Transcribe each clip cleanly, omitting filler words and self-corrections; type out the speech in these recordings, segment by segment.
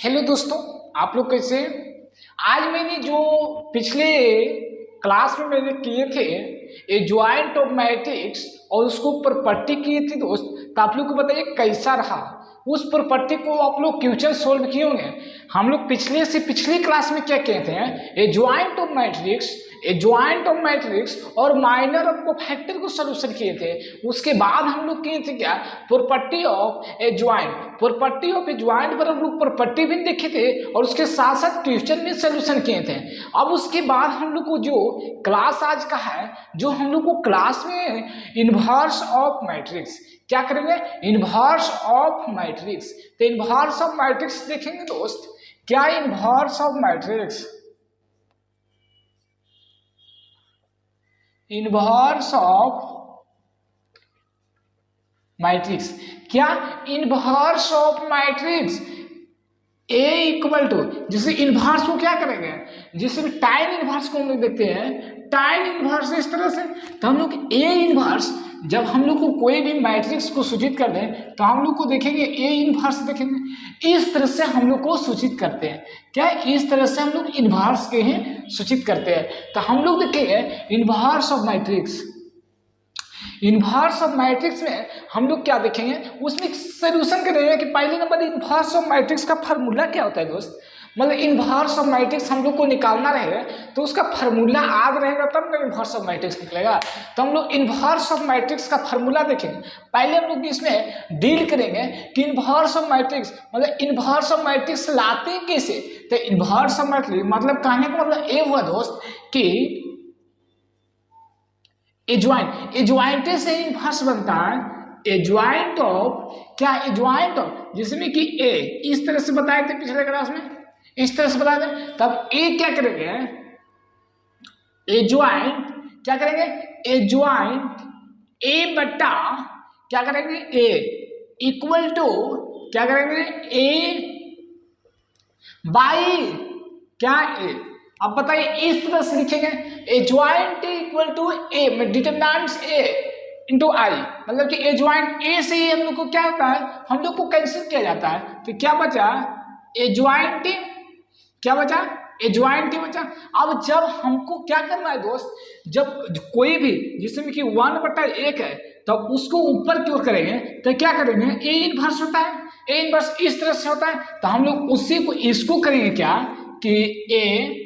Hello दोस्तों, आप लोग कैसे हैं? आज मैंने जो पिछले क्लास में मैंने किए थे ए ज्वाइंट ऑफ मैट्रिक्स और उसको प्रॉपर्टी किए थे दोस्त, तो आप लोग को बताइए कैसा रहा। उस प्रॉपर्टी को आप लोग क्वेश्चन सोल्व किए होंगे। हम लोग पिछले से पिछली क्लास में क्या कहते हैं, ए ज्वाइंट ऑफ मैट्रिक्स और माइनर ऑफ कोफैक्टर को सोल्यूशन किए थे। उसके बाद हम लोग किए थे क्या, प्रॉपर्टी ऑफ ए ज्वाइंट पर हम लोग प्रॉपर्टी भी देखे थे और उसके साथ साथ क्वेश्चन भी सोल्यूशन किए थे। अब उसके बाद हम लोग को जो क्लास आज का है, जो हम लोग को क्लास में इनवर्स ऑफ मैट्रिक्स क्या करेंगे, इनवर्स ऑफ मैट्रिक्स। तो इनवर्स ऑफ मैट्रिक्स देखेंगे दोस्त। क्या inverse of matrix, inverse of matrix, क्या inverse of matrix A equal to, जैसे इनवर्स को क्या करेंगे, जैसे टाइम इनवर्स को हम लोग देखते हैं, टाइम इनवर्स इस तरह से। तो हम लोग ए इनवर्स, जब हम लोग को कोई भी मैट्रिक्स को सूचित कर दें तो हम लोग को देखेंगे ए इनवर्स देखेंगे। इस तरह से हम लोग को सूचित करते हैं। क्या इस तरह से हम लोग इनवर्स के ही सूचित करते हैं। तो हम लोग देखेंगे inverse of matrix. Inverse of matrix में हम लोग क्या देखेंगे, उसमें सोल्यूशन करेंगे कि पहले नंबर इनवर्स ऑफ मैट्रिक्स का फार्मूला क्या होता है दोस्त। मतलब इनवर्स ऑफ मैट्रिक्स हम लोग को निकालना रहेगा तो उसका फार्मूला याद रहेगा तब ना इनवर्स ऑफ मैट्रिक्स निकलेगा। तो हम लोग इनवर्स ऑफ मैट्रिक्स का फार्मूला देखेंगे। पहले हम लोग इसमें डील करेंगे कि इनवर्स ऑफ मैट्रिक्स मतलब इनवर्स ऑफ मैट्रिक्स लाते हैं कैसे। तो इनवर्स ऑफ मैट्रिक्स मतलब कहने का मतलब ये हुआ दोस्त कि एज्वाइंट से इनवर्स बनता है। एज्वाइंट ऑफ क्या, एज्वाइंट ऑफ जिसमें कि ए इस तरह से बताए थे पिछले क्लास में, इस तरह से बताए थे। तब ए क्या करेंगे, एज्वाइंट क्या करेंगे, एज्वाइंट ए बट्टा क्या करेंगे ए इक्वल टू क्या करेंगे ए बाई क्या ए। अब बताइए इस तरह से लिखेंगे एज्वाइंट इक्वल टू ए में डिटरमिनेंट्स ए इंटू आई, मतलब कि एज्वाइंट ए से ही हम लोग को क्या होता है, हम लोग को कैंसिल किया जाता है। तो क्या बचा, एज्वाइंट क्या बचा, एज्वाइंट बचा। अब जब हमको क्या करना है दोस्त, जब कोई भी जिसमें कि 1/1 है तो उसको ऊपर की ओर करेंगे तो क्या करेंगे, ए इनवर्स होता है। ए इनवर्स इस तरह से होता है। तो हम लोग उसी को इसको करेंगे क्या कि ए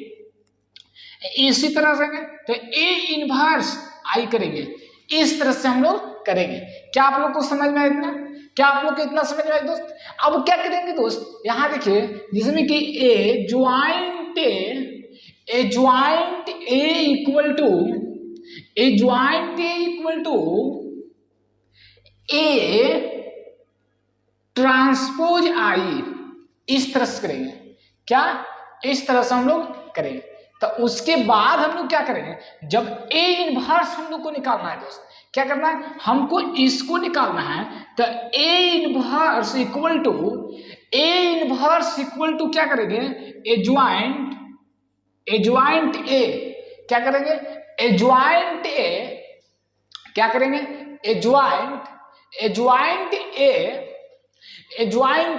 इसी तरह से तो ए इनवर्स आई करेंगे। इस तरह से हम लोग करेंगे। क्या आप लोग को समझ में आया इतना, क्या आप लोग को इतना समझ में आया दोस्त। अब क्या करेंगे दोस्त, यहां देखिए जिसमें कि adjoint A equal to A transpose I, इस तरह से करेंगे। क्या इस तरह से हम लोग करेंगे। तो उसके बाद हम लोग क्या करेंगे, जब ए इनवर्स हम लोग को निकालना है दोस्त, क्या करना है, हमको इसको निकालना है। तो ए इनवर्स इक्वल टू क्या करेंगे, एज्वाइंट ए क्या करेंगे, एज्वाइंट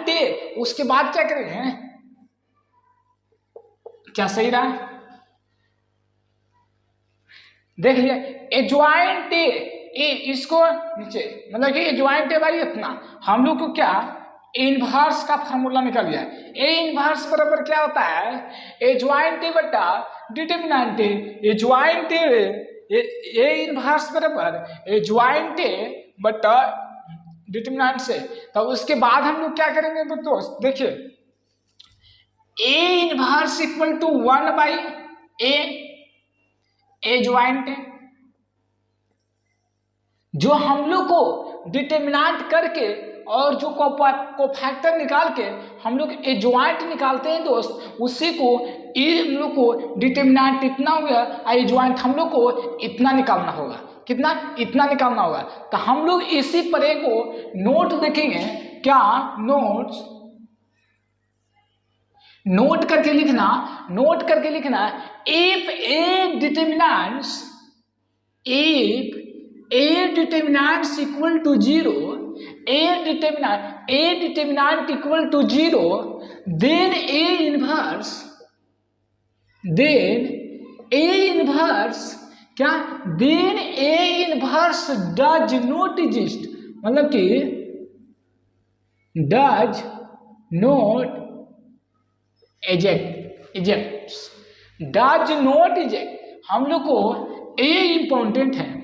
ए उसके बाद क्या करेंगे, क्या सही रहा देख लिया, एज्वाइंट ए इसको नीचे, मतलब कि एज्वाइंट ए भाई इतना हम लोग को क्या इनवर्स का फार्मूला निकल गया। ए इनवर्स बराबर क्या होता है, एज्वाइंट ए बटा डिटरमिनेंट ए। एज्वाइंट ए इनवर्स बराबर एज्वाइंट ए बटा डिटरमिनेंट से। तो उसके बाद हम लोग क्या करेंगे तो दोस्त देखिए, A inverse equal to 1/a adjoint जो हम लोग को डिटरमिनेंट करके और जो कोफैक्टर निकाल के हम लोग एज्वाइंट निकालते हैं दोस्त, उसी को हम लोग को डिटरमिनेंट इतना हो गया, एज्वाइंट हम लोग को इतना निकालना होगा। कितना, इतना निकालना होगा। तो हम लोग इसी परे को नोट देखेंगे। क्या नोट करके लिखना if A determinants equal to 0 A determinant equal to 0, then A inverse क्या, then A inverse does not exist, मतलब कि does not eject, does not eject. हम लोग को ए इंपॉर्टेंट है।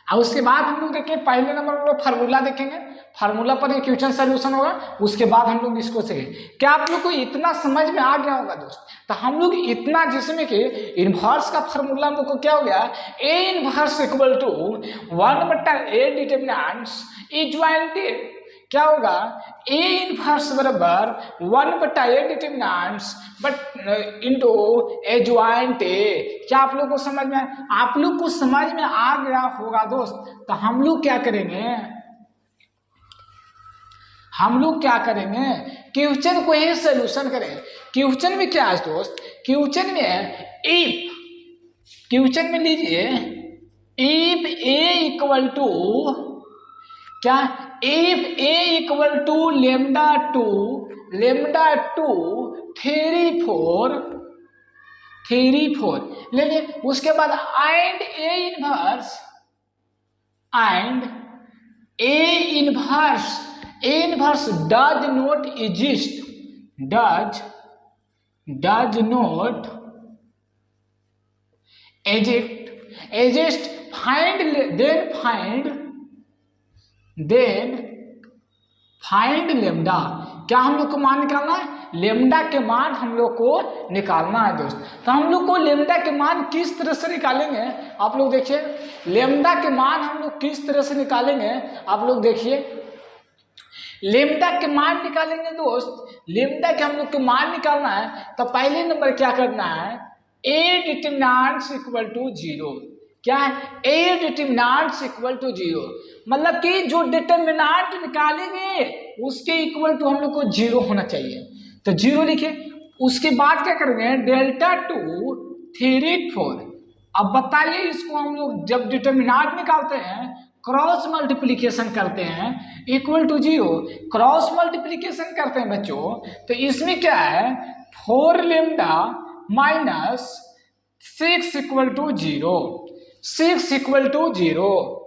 और उसके बाद हम लोग देखेंगे पहले नंबर पर फार्मूला देखेंगे, फार्मूला पर एक क्वेश्चन सोल्यूशन होगा, उसके बाद हम लोग इसको सीखेंगे। क्या आप लोग को इतना समझ में आ गया होगा दोस्त? तो हम लोग इतना, जिसमें कि इनवर्स का फार्मूला हम लोग को क्या हो गया, A inverse equal to 1/a determinants equal क्या होगा, ए इनवर्स बराबर 1/a determinants but into adjoint A. क्या आप लोग को समझ में, आप लोग को समझ में आ गया होगा दोस्त? तो हम लोग क्या करेंगे, क्वेश्चन को ही सोल्यूशन करें। क्वेश्चन में क्या है दोस्त, क्वेश्चन में लीजिए इफ ए इक्वल टू क्या, if A equal to lambda two 3 4 लेंगे। उसके बाद and A inverse does not exist, find lambda. क्या हम लोग को मान निकालना है, लेमडा के मान हम लोग को निकालना है दोस्त। तो हम लोग को लेमडा के मान किस तरह से निकालेंगे, आप लोग देखिए, लेमडा के मान हम लोग किस तरह से निकालेंगे, आप लोग देखिए। लेमडा के मान निकालेंगे दोस्त, लेमडा के हम लोग को मान निकालना है, तो पहले नंबर क्या करना है, ए डिटर्मिनेंट्स इक्वल टू 0। क्या है, ए डिटर्मिनेंट्स इक्वल टू 0, मतलब कि जो डिटर्मिनेंट निकालेंगे उसके इक्वल टू हम लोग को 0 होना चाहिए। तो 0 लिखे। उसके बाद क्या करेंगे, डेल्टा 2 3 4। अब बताइए इसको हम लोग जब डिटर्मिनेंट निकालते हैं क्रॉस मल्टीप्लिकेशन करते हैं इक्वल टू 0, क्रॉस मल्टीप्लिकेशन करते हैं बच्चों। तो इसमें क्या है, 4 lambda minus 6 equal to 0, 6 equal to 0।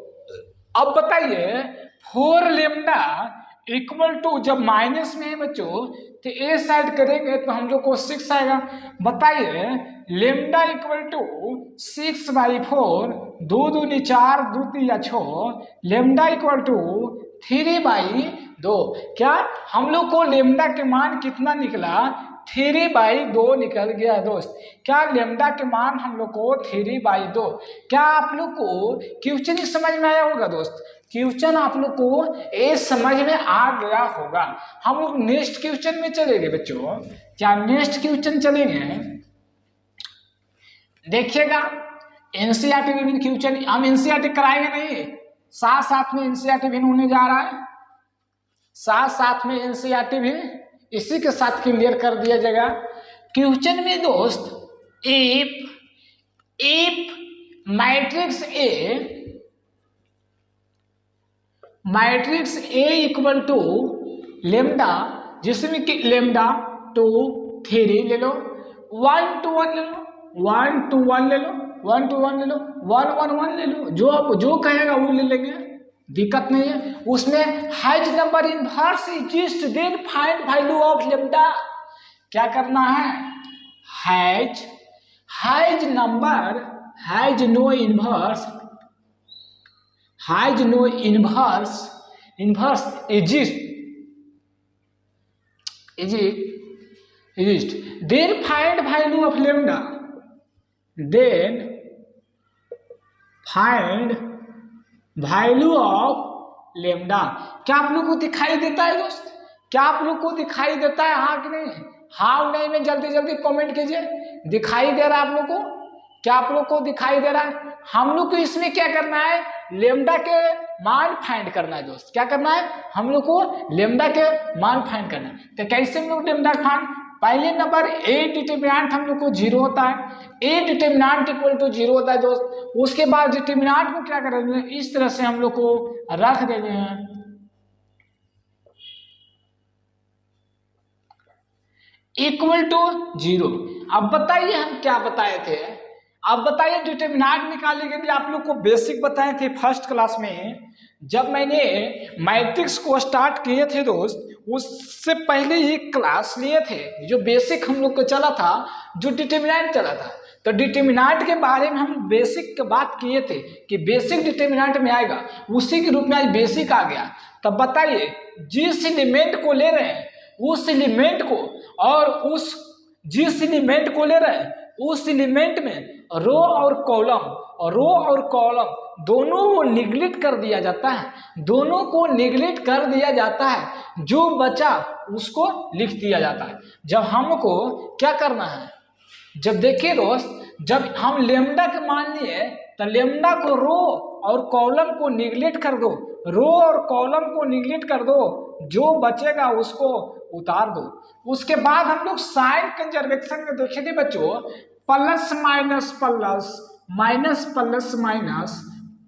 अब बताइए 4 लेमडा इक्वल टू, जब माइनस में है बच्चों तो ए साइड करेंगे तो हम लोग को 6 आएगा। बताइए लेमडा इक्वल टू 6/4, 2 दूनी 4, 2 तिया 6, लेमडा इक्वल टू 3/2। क्या हम लोग को लेमडा के मान कितना निकला, 3/2 निकल गया दोस्त। क्या लेमडा के मान हम लोग को 3/2। क्या आप लोग को क्वेश्चन समझ में आया होगा दोस्त? क्वेश्चन आप लोग को ये समझ में आ गया होगा। हम लोग नेक्स्ट क्वेश्चन में चलेंगे बच्चों। क्या नेक्स्ट क्वेश्चन चलेंगे, देखिएगा एनसीईआरटी विभिन्न क्वेश्चन हम एनसीईआरटी कराएंगे नहीं, साथ साथ में एनसीईआरटी भी होने जा रहा है, साथ साथ में एनसीईआरटी भी इसी के साथ क्लियर कर दिया जाएगा। क्वेश्चन में दोस्त if matrix A equal to lambda, जिसमें कि लेमडा 2 3 ले लो, 1 to 1 ले लो, 1 to 1 ले लो, 1 to 1 ले लो, 1 1 1 ले लो, जो कहेगा वो ले लेंगे, दिक्कत नहीं है। उसमें has number inverse exist then find value of lambda. क्या करना है, has number has no inverse exist then find value of lambda, then find value of lambda। क्या आप लोग को दिखाई देता है दोस्त? क्या आप लोग को दिखाई देता है, हाँ कि नहीं? हाँ नहीं में जल्दी जल्दी कमेंट कीजिए। दिखाई दे रहा है आप लोग को? क्या आप लोग को दिखाई दे रहा है? हम लोग को इसमें क्या करना है, लेमडा के मान फाइंड करना है दोस्त। क्या करना है, हम लोग को लेमडा के मान फाइंड करना है। तो कैसे हम लोग लेमडा फाइंड, पहले नंबर ए डिटर्मिनेंट हम लोग को 0 होता है, ए डिटर्मिनेंट इक्वल टू 0 होता है दोस्त। उसके बाद डिटर्मिनेंट को क्या करेंगे, इस तरह से हम लोग को रख देंगे हैं, इक्वल टू 0। अब बताइए हम क्या बताए थे, अब बताइए डिटरमिनेंट निकालने के लिए आप लोग को बेसिक बताए थे फर्स्ट क्लास में, जब मैंने मैट्रिक्स को स्टार्ट किए थे दोस्त, उससे पहले ही क्लास लिए थे जो बेसिक हम लोग को चला था, जो डिटरमिनेंट चला था। तो डिटरमिनेंट के बारे में हम बेसिक की बात किए थे कि बेसिक डिटरमिनेंट में आएगा, उसी के रूप में आज बेसिक आ गया। तब बताइए जिस एलिमेंट को ले रहे हैं उस एलिमेंट को, और उस जिस एलिमेंट को ले रहे हैं उस एलिमेंट में रो और कॉलम दोनों को निगलेक्ट कर दिया जाता है, दोनों को निगलेक्ट कर दिया जाता है, जो बचा उसको लिख दिया जाता है। जब हमको क्या करना है, जब देखिए दोस्त, जब हम लेमडा के मान लिए तो लेमडा को रो और कॉलम को निगलेक्ट कर दो, रो और कॉलम को निगलेक्ट कर दो, जो बचेगा उसको उतार दो। उसके बाद हम लोग साइन कंजर्वेशन में देखे थे बच्चों, plus minus plus, minus plus minus,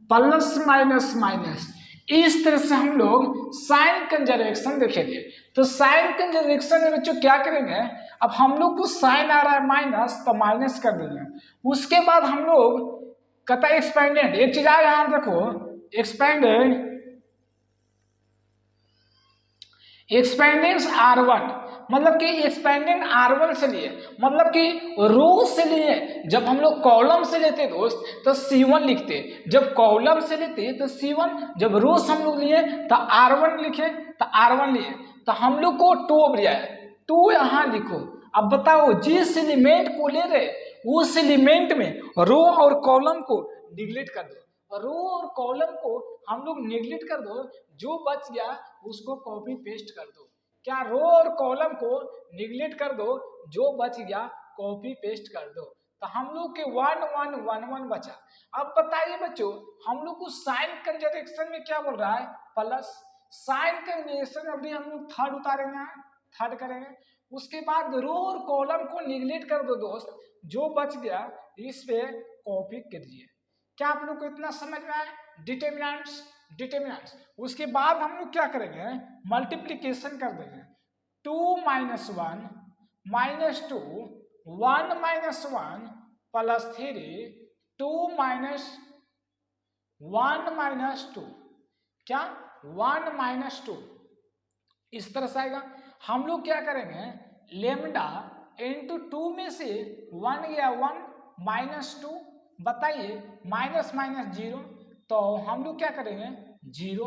plus minus minus, इस तरह से हम लोग साइन कंजर्वेशन देखे थे। तो साइन कंजर्वेशन में बच्चों क्या करेंगे, अब हम लोग को साइन आ रहा है माइनस तो माइनस कर देंगे। उसके बाद हम लोग कहता है एक्सपेंडेंट, एक चीज आ यहां देखो, एक्सपेंडेंट एक्सपेंडेंस R1, मतलब कि एक्सपेंडेंट R1 से लिए, मतलब कि रो से लिए। जब हम लोग कॉलम से लेते दोस्त तो C1 लिखते, जब कॉलम से लेते तो C1, जब रो से हम लोग लिए तो R1 लिखे तो R1 लिए, तो हम लोग को 2 लिया है, 2 यहाँ लिखो। अब बताओ जिस एलिमेंट को ले रहे उस एलिमेंट में रो और कॉलम को निगलेक्ट कर दो, रो और कॉलम को हम लोग निगलेक्ट कर दो, जो बच गया उसको कॉपी पेस्ट कर दो। क्या रो और कॉलम को निगलेक्ट कर दो, जो बच गया कॉपी पेस्ट कर दो। तो हम लोग के 1 1 1 1 बचा। अब बताइए बच्चों, हम लोग को साइन कंजर्वेशन में क्या बोल रहा है, प्लस। साइन कंजर्वेशन अभी हम लोग थर्ड उतारेंगे, थर्ड करेंगे। उसके बाद रो और कॉलम को निगलेक्ट कर दो दोस्त, जो बच गया इस पे कॉपी कर दिए। क्या आप लोग को इतना समझ में आया, डिटरमिनेंट्स, डिटरमिनेंट्स। उसके बाद हम लोग क्या करेंगे, मल्टीप्लीकेशन कर देंगे। 2 - 1 - 2, 1 - 1 प्लस 3, 2 - 1 - 2, क्या 1 - 2, इस तरह से आएगा। हम लोग क्या करेंगे, लेमडा इंटू 2 में से 1 गया 1 -2, बताइए माइनस माइनस 0, तो हम लोग क्या करेंगे 0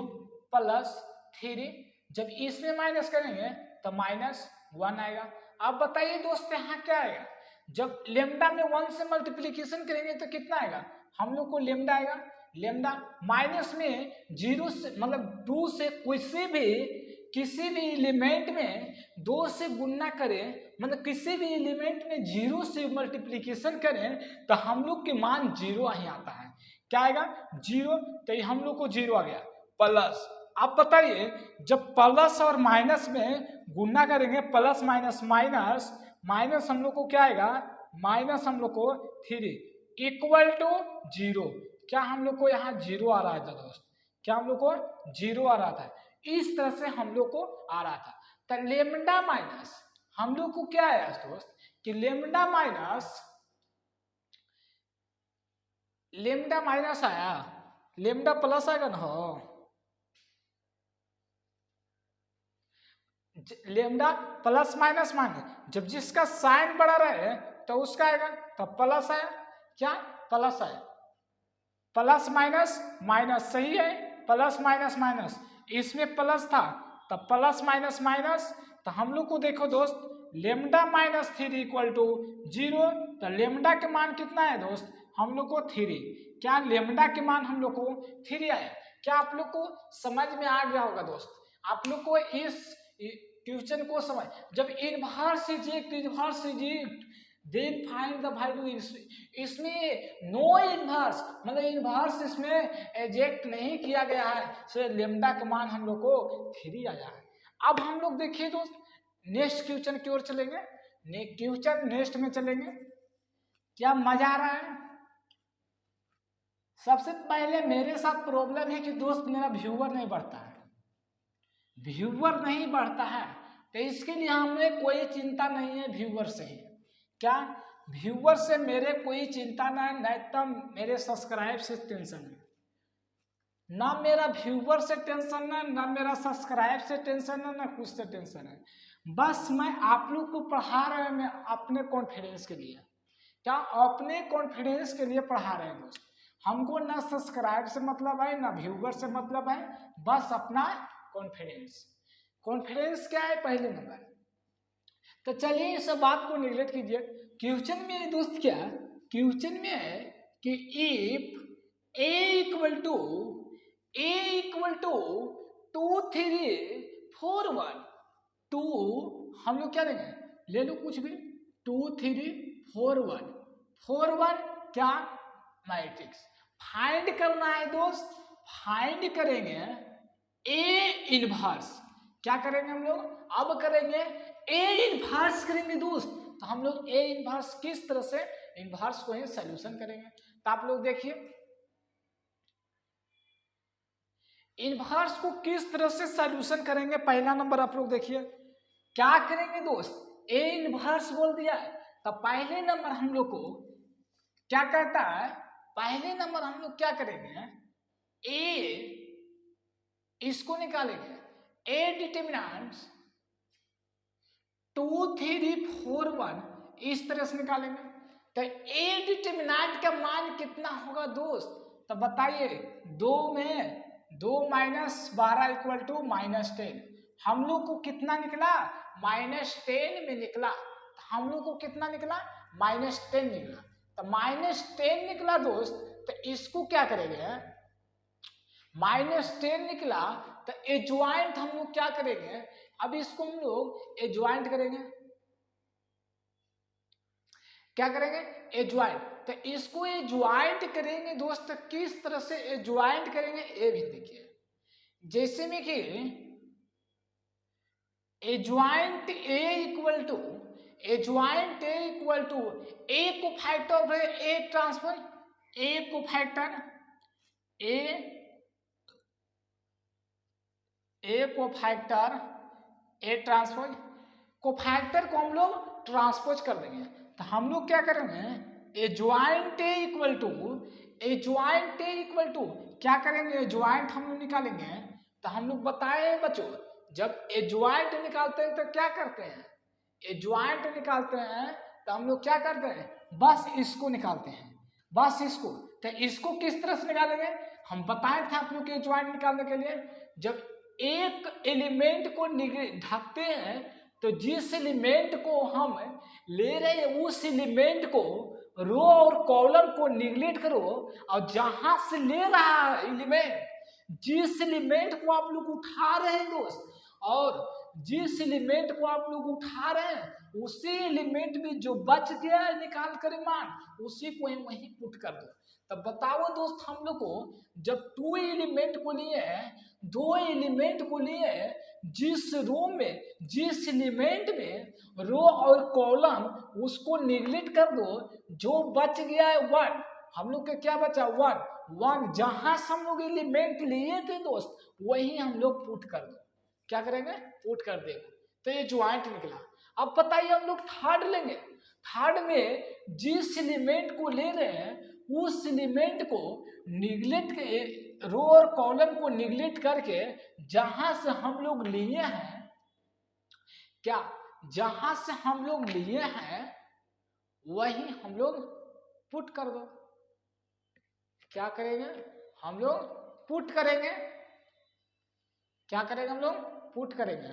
प्लस 3, जब इसमें माइनस करेंगे तो -1 आएगा। अब बताइए दोस्त यहाँ क्या आएगा, जब लेमडा में 1 से मल्टीप्लीकेशन करेंगे तो कितना आएगा, हम लोग को लेमडा आएगा, लेमडा माइनस में 0 से मतलब 2 से किसी भी एलिमेंट में 2 से गुणा करें, मतलब किसी भी एलिमेंट में 0 से मल्टीप्लीकेशन करें तो हम लोग के मान 0 ही आता है। क्या आएगा 0, तो हम लोग को 0 आ गया प्लस। अब बताइए जब प्लस और माइनस में गुणा करेंगे, प्लस माइनस माइनस, माइनस हम लोग को क्या आएगा, माइनस हम लोग को 3 इक्वल टू 0। क्या हम लोग को यहाँ 0 आ रहा था दोस्त, क्या हम लोग को 0 आ रहा था, इस तरह से हम लोग को आ रहा था। तो लेमडा माइनस हम लोग को क्या आया दोस्त, कि लेमडा माइनस आया, लेमडा प्लस आएगा ना, हो लेमडा प्लस माइनस माइनस, जब जिसका साइन बढ़ा रहे तो उसका आएगा, तो प्लस आया, क्या प्लस आया, प्लस माइनस माइनस, सही है, प्लस माइनस माइनस, इसमें प्लस था तो प्लस माइनस माइनस, तो हम लोग को देखो दोस्त लेमडा -3 इक्वल टू 0, तो लेमडा के मान कितना है दोस्त, हम लोग को 3, क्या लेमडा के मान हम लोग को 3 आया। क्या आप लोग को समझ में आ गया होगा दोस्त, आप लोग को इस क्वेश्चन को समझ, जब इनवर्स इजेक्ट देन फाइंड द वैल्यू, इसमें नो इनवर्स, मतलब इनवर्स इसमें एजेक्ट नहीं किया गया है, सो लेमडा का मान हम लोग को 3 आया है। अब हम लोग देखिए दोस्त नेक्स्ट क्वेश्चन की ओर चलेंगे, क्वेश्चन नेक्स्ट में चलेंगे, क्या मजा आ रहा है। सबसे पहले मेरे साथ प्रॉब्लम है कि दोस्त मेरा व्यूअर नहीं बढ़ता है, व्यूअर नहीं बढ़ता है, तो इसके लिए हमें कोई चिंता नहीं है व्यूवर से। क्या व्यूवर से मेरे कोई चिंता ना है, न तो मेरे सब्सक्राइब से टेंशन है, ना मेरा व्यूवर से टेंशन है, ना मेरा सब्सक्राइब से टेंशन है, ना कुछ से टेंशन है। बस मैं आप लोग को पढ़ा रहा हूं, मैं अपने कॉन्फिडेंस के लिए। क्या अपने कॉन्फिडेंस के लिए पढ़ा रहे हैं दोस्त। हमको ना सब्सक्राइब से मतलब है, ना व्यूवर से मतलब है, बस अपना कॉन्फिडेंस। कॉन्फिडेंस क्या है? पहले नंबर। तो चलिए इस बात को निगलेक्ट कीजिए। क्वेश्चन में दोस्त क्या है? क्वेश्चन में है कि इफ ए इक्वल टू 2 3 4 1 2, हम लोग क्या देंगे? ले लो कुछ भी, 2 3 4 1 4 1 क्या? मैट्रिक्स। फाइंड करना है दोस्त, फाइंड करेंगे ए इनवर्स। क्या करेंगे हम लोग? अब करेंगे ए इनवर्स करेंगे दोस्त। तो हम लोग ए इनवर्स किस तरह से इनवर्स को ही सॉल्यूशन करेंगे। तो आप लोग देखिए इनवर्स को किस तरह से सॉल्यूशन करेंगे। पहला नंबर आप लोग देखिए क्या करेंगे दोस्त, ए इनवर्स बोल दिया है। तो पहले नंबर हम लोग को क्या कहता है? पहले नंबर हम लोग क्या करेंगे? ए इसको निकालेंगे, ए डिटरमिनेंट्स 2 3 4 1 इस तरह से निकालेंगे। तो ए डिटरमिनेंट का मान कितना होगा दोस्त? तो बताइए, 2 में 2 माइनस 12 इक्वल टू -10। हम लोग को कितना निकला? -10 में निकला। हम लोग को कितना निकला? -10 निकला। तो -10 निकला दोस्त। तो इसको क्या करेंगे? -10 निकला तो एज्वाइंट हम लोग क्या करेंगे? अब इसको हम लोग एज्वाइंट करेंगे। क्या करेंगे? एज्वाइंट। तो इसको एज्वाइंट करेंगे दोस्त। किस तरह से एज्वाइंट करेंगे ये भी देखिए। जैसे में कि एज्वाइंट ए इक्वल टू ए को फैक्टर ए ट्रांसफर, ए को फैक्टर ए को फैक्टर ए ट्रांसपोज को फैक्टर को हम लोग ट्रांसपोज कर देंगे। तो हम लोग क्या करेंगे? एज्वाइंट ए इक्वल टू क्या करेंगे? एज्वाइंट हम लोग निकालेंगे। तो हम लोग बताए हैं बच्चों, जब एज्वाइंट निकालते हैं तो क्या करते हैं? एज्वाइंट निकालते हैं तो हम लोग क्या करते हैं? बस इसको निकालते हैं, बस इसको। तो इसको किस तरह से निकालेंगे? हम बताए थे आप लोग के एज्वाइंट निकालने के लिए, जब एक एलिमेंट को ढकते हैं तो जिस एलिमेंट को हम ले रहे हैं उस एलिमेंट को रो और कॉलम को निगलेक्ट करो, और जहां से ले रहा है एलिमेंट, जिस एलिमेंट को आप लोग उठा रहे हैं दोस्त, और जिस एलिमेंट को आप लोग उठा रहे हैं उसी एलिमेंट में जो बच गया है निकाल कर मान, उसी को ही वहीं पुट कर दो। तब बताओ दोस्त, हम लोग को जब 2 एलिमेंट को लिए है, 2 एलिमेंट को लिए है, जिस रो में जिस एलिमेंट में रो और कॉलम उसको निगलेक्ट कर दो, जो बच गया है 1, हम लोग का क्या बचा? 1 जहां से हम लोग एलिमेंट लिए थे दोस्त वही हम लोग पुट कर दो। क्या करेंगे? पुट कर देंगे। तो ये ज्वाइंट निकला। अब बताइए हम लोग थर्ड लेंगे। थर्ड में जिस एलिमेंट को ले रहे हैं उस एलिमेंट को निगलेक्ट, रो और कॉलम को निगलेक्ट करके जहां से हम लोग लिए हैं, क्या जहां से हम लोग लिए हैं वही हम लोग पुट कर दो। क्या करेंगे? हम लोग पुट करेंगे। क्या करेंगे? हम लोग पुट करेंगे।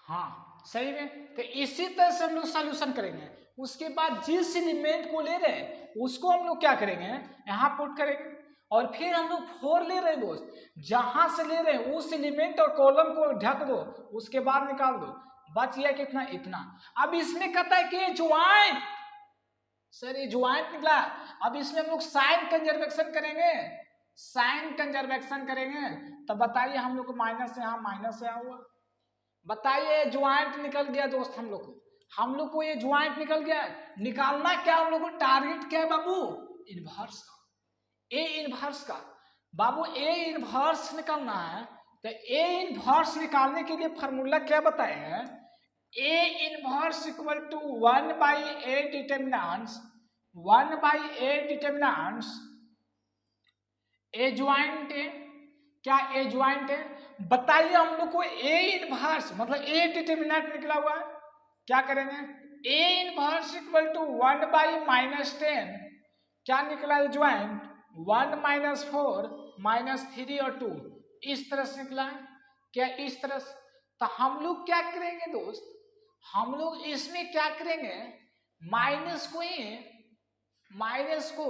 हाँ सही में। तो इसी तरह से हम लोग सॉल्यूशन करेंगे। उसके बाद जिस एलिमेंट को ले रहे हैं उसको हम लोग क्या करेंगे? यहाँ पुट करेंगे। और फिर हम लोग 4 ले रहे हैं दोस्त, जहां से ले रहे हैं उस एलिमेंट और कॉलम को ढक दो, उसके बाद निकाल दो। बच गया कितना? इतना। अब इसमें कहता है कि ज्वाइंट, सर ये ज्वाइंट निकला। अब इसमें हम लोग साइन कंजर्वेशन करेंगे, साइन कंजर्वेशन करेंगे। तो बताइए हम लोग को माइनस से यहाँ माइनस से यहाँ हुआ। बताइए ज्वाइंट निकल गया दोस्त। हम लोग को ये ज्वाइंट निकल गया। निकालना क्या हम लोग को? टारगेट क्या है बाबू? इनवर्स का, ए इनवर्स का। बाबू ए इनवर्स निकालना है, तो ए इनवर्स निकालने के लिए फॉर्मूला क्या बताए हैं, A inverse equal to 1/a determinants, 1/a determinants adjoint है, क्या ए ज्वाइंट है, बताइए हम लोग को ए इनवर्स मतलब ए डिटर्मिनेंट निकला हुआ है, क्या करेंगे, ए इनवर्स इक्वल टू 1/-10 क्या निकला है ज्वाइंट, 1 - 4 -3 और 2 इस तरह से निकला है, क्या इस तरह से। तो हम लोग क्या करेंगे दोस्त, हम लोग इसमें क्या करेंगे, माइनस को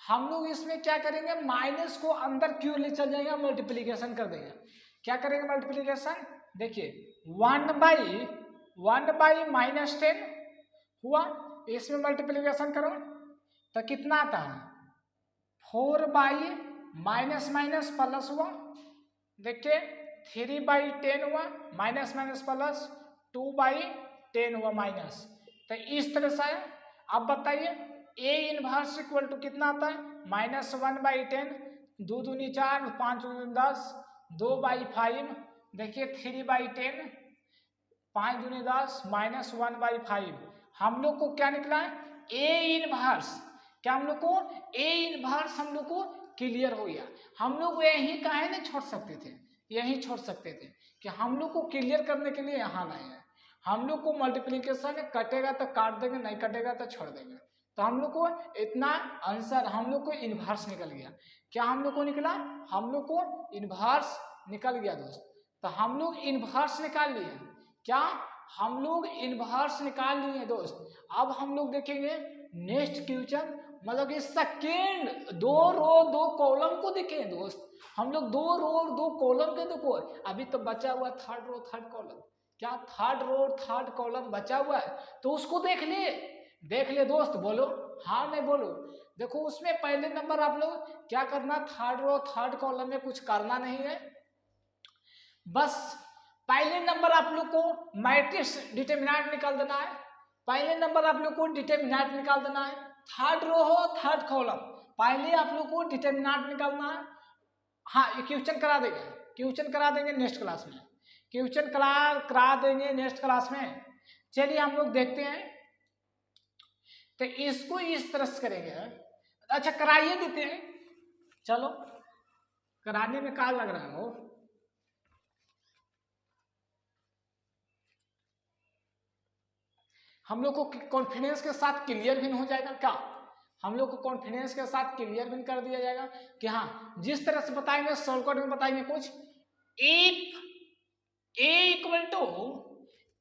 हम लोग इसमें क्या करेंगे, माइनस को अंदर क्यों ले चल जाएंगे, मल्टीप्लीकेशन कर देंगे, क्या करेंगे मल्टीप्लीकेशन, देखिए 1/-10 हुआ, इसमें मल्टीप्लीकेशन करो तो कितना आता है, 4/- प्लस हुआ, देखिए 3/10 हुआ, माइनस प्लस 2/10 हुआ माइनस, तो इस तरह से है। अब बताइए ए इनवर्स इक्वल टू कितना आता है, -1/10, 2 दूनी 4, 5 दूनी 10, 2/5, देखिए 3/10, 5 दूनी 10, -1/5, हम लोग को क्या निकला है, ए इनवर्स, क्या हम लोग को ए इनवर्स हम लोग को क्लियर हो गया। हम लोग यही काहे नहीं छोड़ सकते थे, यही छोड़ सकते थे कि हम लोग को क्लियर करने के लिए यहाँ लाए हैं। हम लोग को मल्टीप्लीकेशन कटेगा तो काट देंगे, नहीं कटेगा तो छोड़ देंगे, तो हम लोग को इतना आंसर हम लोग को इनवर्स निकल गया। क्या हम लोग को निकला, हम लोग को इनवर्स निकल गया दोस्त। तो हम लोग इनवर्स निकाल लिए, क्या हम लोग इनवर्स निकाल लिए दोस्त। अब हम लोग देखेंगे नेक्स्ट क्वेश्चन, मतलब कि सेकेंड 2 रो 2 कॉलम को देखेंगे दोस्त, हम लोग 2 रो और 2 कॉलम के देखो, अभी तो बचा हुआ थर्ड रो थर्ड कॉलम, क्या थर्ड रो थर्ड कॉलम बचा हुआ है, तो उसको देख ले दोस्त, बोलो हाँ नहीं बोलो। देखो उसमें पहले नंबर आप लोग क्या करना, थर्ड रो थर्ड कॉलम में कुछ करना नहीं है, बस पहले नंबर आप लोग को मैट्रिक्स डिटरमिनेंट निकाल देना है, पहले नंबर आप लोग को डिटरमिनेंट निकाल देना है, थर्ड रो हो थर्ड कॉलम पहले आप लोग को डिटरमिनेंट निकालना है। हाँ क्वेश्चन करा देंगे, क्वेश्चन करा देंगे नेक्स्ट क्लास में, क्वेश्चन करा देंगे नेक्स्ट क्लास में। चलिए हम लोग देखते हैं, तो इसको इस तरह से करेंगे, अच्छा कराइए देते हैं, चलो कराने में क्या लग रहा हो, हम लोग को कॉन्फिडेंस के साथ क्लियर भी हो जाएगा, क्या हम लोग को कॉन्फिडेंस के साथ क्लियर भी कर दिया जाएगा कि हाँ जिस तरह से बताएंगे शॉर्टकट में बताएंगे कुछ, इफ ए इक्वल टू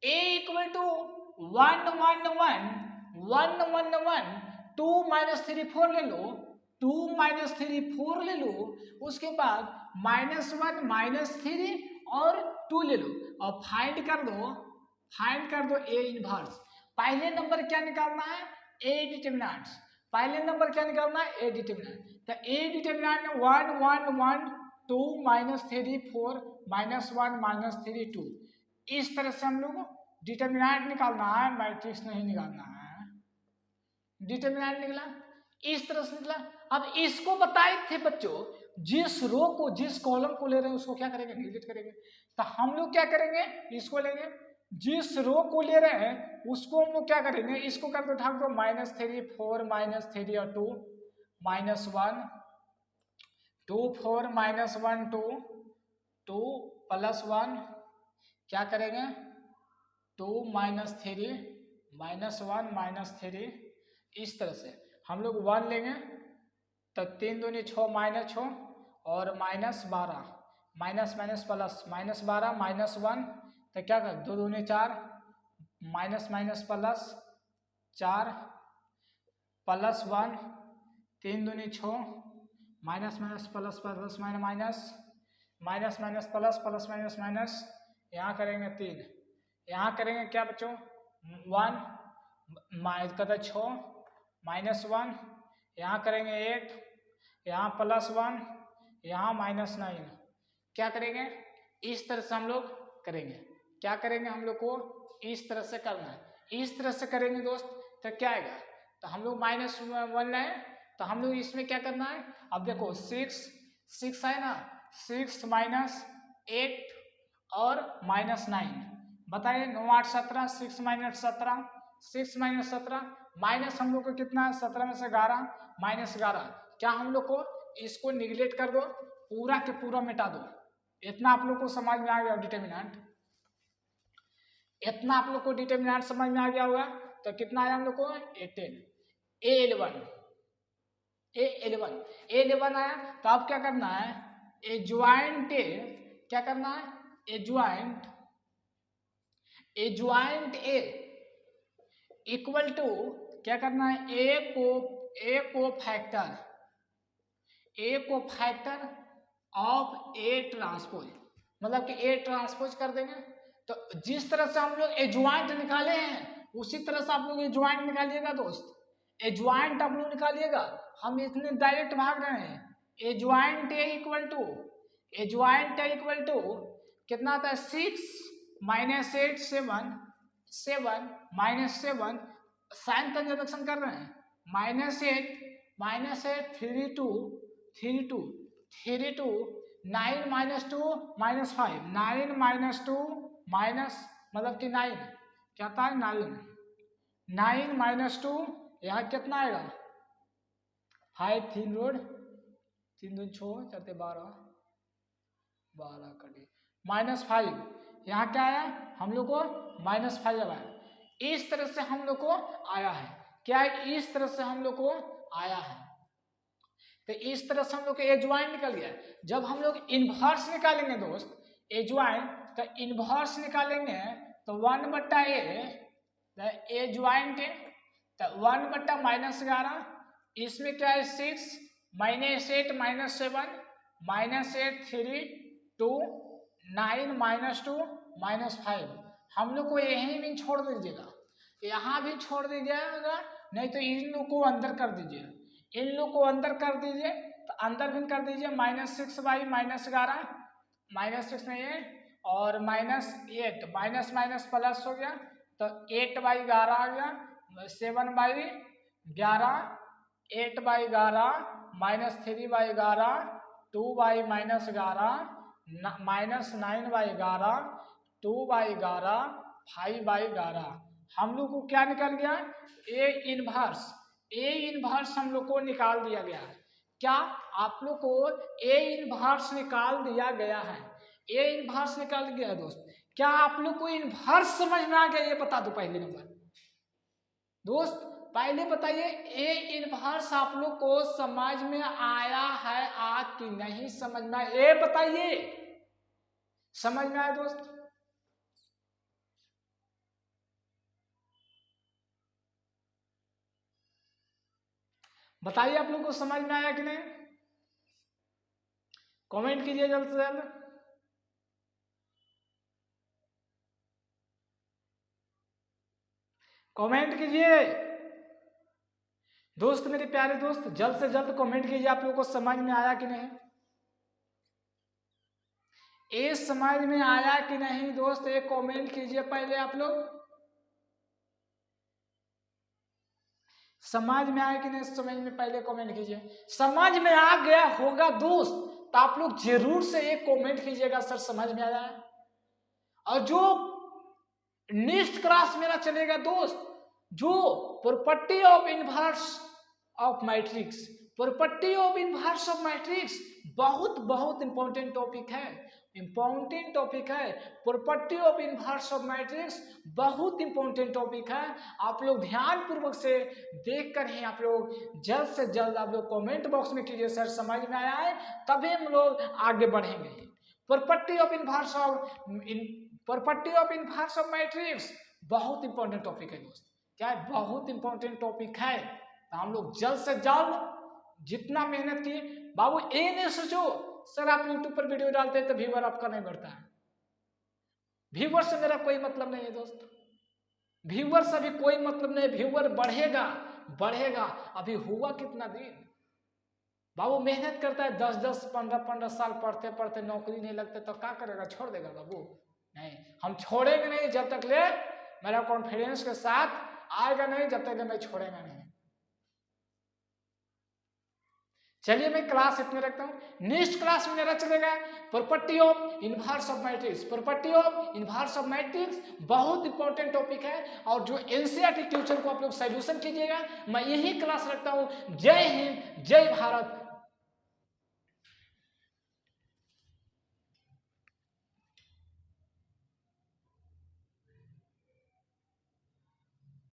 1 1 1 1 1 1 2 -3 4 ले लो, 2 -3 4 ले लो, उसके बाद -1 -3 और 2 ले लो और फाइंड कर दो ए इनवर्स। पहले नंबर क्या निकालना है, ए डिटरमिनेंट्स, पहले नंबर क्या निकालना है, ए डिटरमिनेंट, तो ए डिटरमिनेंट 1 1 1 2 -3 4 -1 -3 2, इस तरह से हम लोग डिटरमिनेंट निकालना है, मैट्रिक्स नहीं निकालना है, डिटरमिनेंट निकला इस तरह से निकला। अब इसको बताए थे बच्चों, जिस रो को जिस कॉलम को ले रहे हैं उसको क्या करेंगे, डिलीट करेंगे, तो हम लोग क्या करेंगे, इसको लेंगे, जिस रो को ले रहे हैं उसको हम लोग क्या करेंगे, इसको कर दो ढाक दो, -3 4 -3 और 2 -1 2 4 -1 2 2 +1 क्या करेंगे, 2 -3 -1 -3, इस तरह से हम लोग 1 लेंगे, तो 3 दूनी 6 -6 और -12 माइनस प्लस -12 -1, तो क्या कर 2 दूनी 4 माइनस प्लस 4 +1 3 दूनी 6 minus plus plus minus plus minus, यहाँ करेंगे 3, यहाँ करेंगे क्या बच्चों 1 कहते 6 -1, यहाँ करेंगे 8, यहाँ +1, यहाँ -9, क्या करेंगे इस तरह से हम लोग करेंगे, क्या करेंगे हम लोग को इस तरह से करना है, इस तरह से करेंगे दोस्त, तो क्या आएगा, तो हम लोग -1 लाए तो हम लोग इसमें क्या करना है, अब देखो 6 है ना, 6 माइनस 8 और माइनस 9, बताइए 9 8 17, 6 माइनस 17, 6 माइनस 17 माइनस हम लोग को कितना है, 17 में से 11 माइनस 11, क्या हम लोग को इसको निगलेक्ट कर दो, पूरा के पूरा मिटा दो। इतना आप लोग को समझ में आ गया डिटर्मिनेंट, इतना आप लोग को डिटर्मिनेंट समझ में आ गया होगा। तो कितना आया हम लोग को 18, A11 आया। तो अब क्या करना है, एडज्वाइंट क्या करना है, एडज्वाइंट ए इक्वल टू क्या करना है, ए को फैक्टर ऑफ ए ट्रांसपोज, मतलब कि ए ट्रांसपोज कर देंगे। तो जिस तरह से हम लोग एडज्वाइंट निकाले हैं उसी तरह से आप लोग एडज्वाइंट निकालिएगा दोस्त, एडज्वाइंट आप लोग निकालिएगा। हम इतने डायरेक्ट भाग रहे हैं, एडज्वाइंट ए इक्वल टू कितना आता है, 6 माइनस 8 7 माइनस 7, साइन कंजर्वेशन कर रहे हैं, -8 3 2 9 माइनस 2 माइनस 5, 9 माइनस 2 माइनस मतलब कि 9 क्या था, 9 माइनस 2, यहाँ कितना आएगा 5, 3 रोड 3 2 6 चलते 12 कटे -5, यहाँ क्या आया हम लोग को -5 आया। इस तरह से हम लोग को आया है, क्या है, इस तरह से हम लोग को आया है। तो इस तरह से हम लोग को एडज्वाइंट निकल गया। जब हम लोग इनवर्स निकालेंगे दोस्त, एडज्वाइंट तो इनवर्स निकालेंगे तो 1/a एडज्वाइंट तो 1/-11, इसमें क्या है 6 -8 -7 -8 3 2 9 -2 -5, हम लोग को यहीं भी छोड़ दीजिएगा, यहाँ भी छोड़ दीजिएगा, नहीं तो इन लोग को अंदर कर दीजिए, इन लोग को अंदर कर दीजिए, तो अंदर भी कर दीजिए, -6 बाई -11 -6 नहीं है, और -8 माइनस माइनस प्लस हो गया, तो 8/11 आ गया, 7/11 8/11 -3/11 2/-11 -9/11 2/11 5/11, हम लोग को क्या निकल गया, ए इनवर्स हम लोग को निकाल दिया गया है। क्या आप लोग को ए इनवर्स निकाल दिया गया है, ए इनवर्स निकाल गया है दोस्त। क्या आप लोग को इनवर्स समझ में आ गया, ये बता दो पहले नंबर दोस्त, पहले बताइए ए इनवर्स आप लोग को समझ में आया है कि नहीं समझ में आया, ये बताइए, समझ में आया दोस्त। बताइए आप लोग को समझ में आया कि नहीं, कमेंट कीजिए जल्द से जल्द। कमेंट कीजिए दोस्त, मेरे प्यारे दोस्त, जल्द से जल्द कमेंट कीजिए आप लोग को समझ में आया कि नहीं, ये समझ में आया कि नहीं दोस्त, एक कमेंट कीजिए पहले आप लोग, समझ में आया कि नहीं, समझ में पहले कमेंट कीजिए। समझ में आ गया होगा दोस्त तो आप लोग जरूर से एक कमेंट कीजिएगा, सर समझ में आया है। और जो नेक्स्ट क्लास मेरा चलेगा दोस्त, जो property of inverse of matrix, property of inverse of matrix बहुत इंपॉर्टेंट टॉपिक है, इंपॉर्टेंट टॉपिक है। Property of inverse of matrix बहुत इंपॉर्टेंट टॉपिक है, आप लोग ध्यान पूर्वक से देख कर ही आप लोग जल्द से जल्द आप लोग कमेंट बॉक्स में कीजिए सर समझ में आया है, तभी हम लोग आगे बढ़ेंगे। Property of inverse of matrix बहुत इंपॉर्टेंट टॉपिक है दोस्त, क्या है, बहुत इंपॉर्टेंट टॉपिक है। तो हम लोग जल्द से जल्द जितना मेहनत किए, बाबू ये नहीं सोचो सर आप यूट्यूब पर वीडियो डालते हैं तो व्यूअर आपका नहीं बढ़ता है, व्यूअर से मेरा कोई मतलब नहीं है दोस्त, व्यूअर से भी कोई मतलब नहीं, व्यूअर बढ़ेगा। अभी हुआ कितना दिन, बाबू मेहनत करता है 10 15 साल पढ़ते पढ़ते नौकरी नहीं लगते तो क्या करेगा, छोड़ देगा बाबू, नहीं हम छोड़ेंगे नहीं जब तक ले मेरा कॉन्फिडेंस के साथ आएगा नहीं, जब तक ले मैं छोड़ेगा नहीं। चलिए मैं क्लास इतने रखता हूँ। नेक्स्ट क्लास में मेरा चलेगा property of inverse of matrix. Property of inverse of matrix बहुत इंपॉर्टेंट टॉपिक है और जो एनसीईआरटी ट्यूशन को आप लोग सॉल्यूशन कीजिएगा। मैं यही क्लास रखता हूँ। जय हिंद, जय भारत।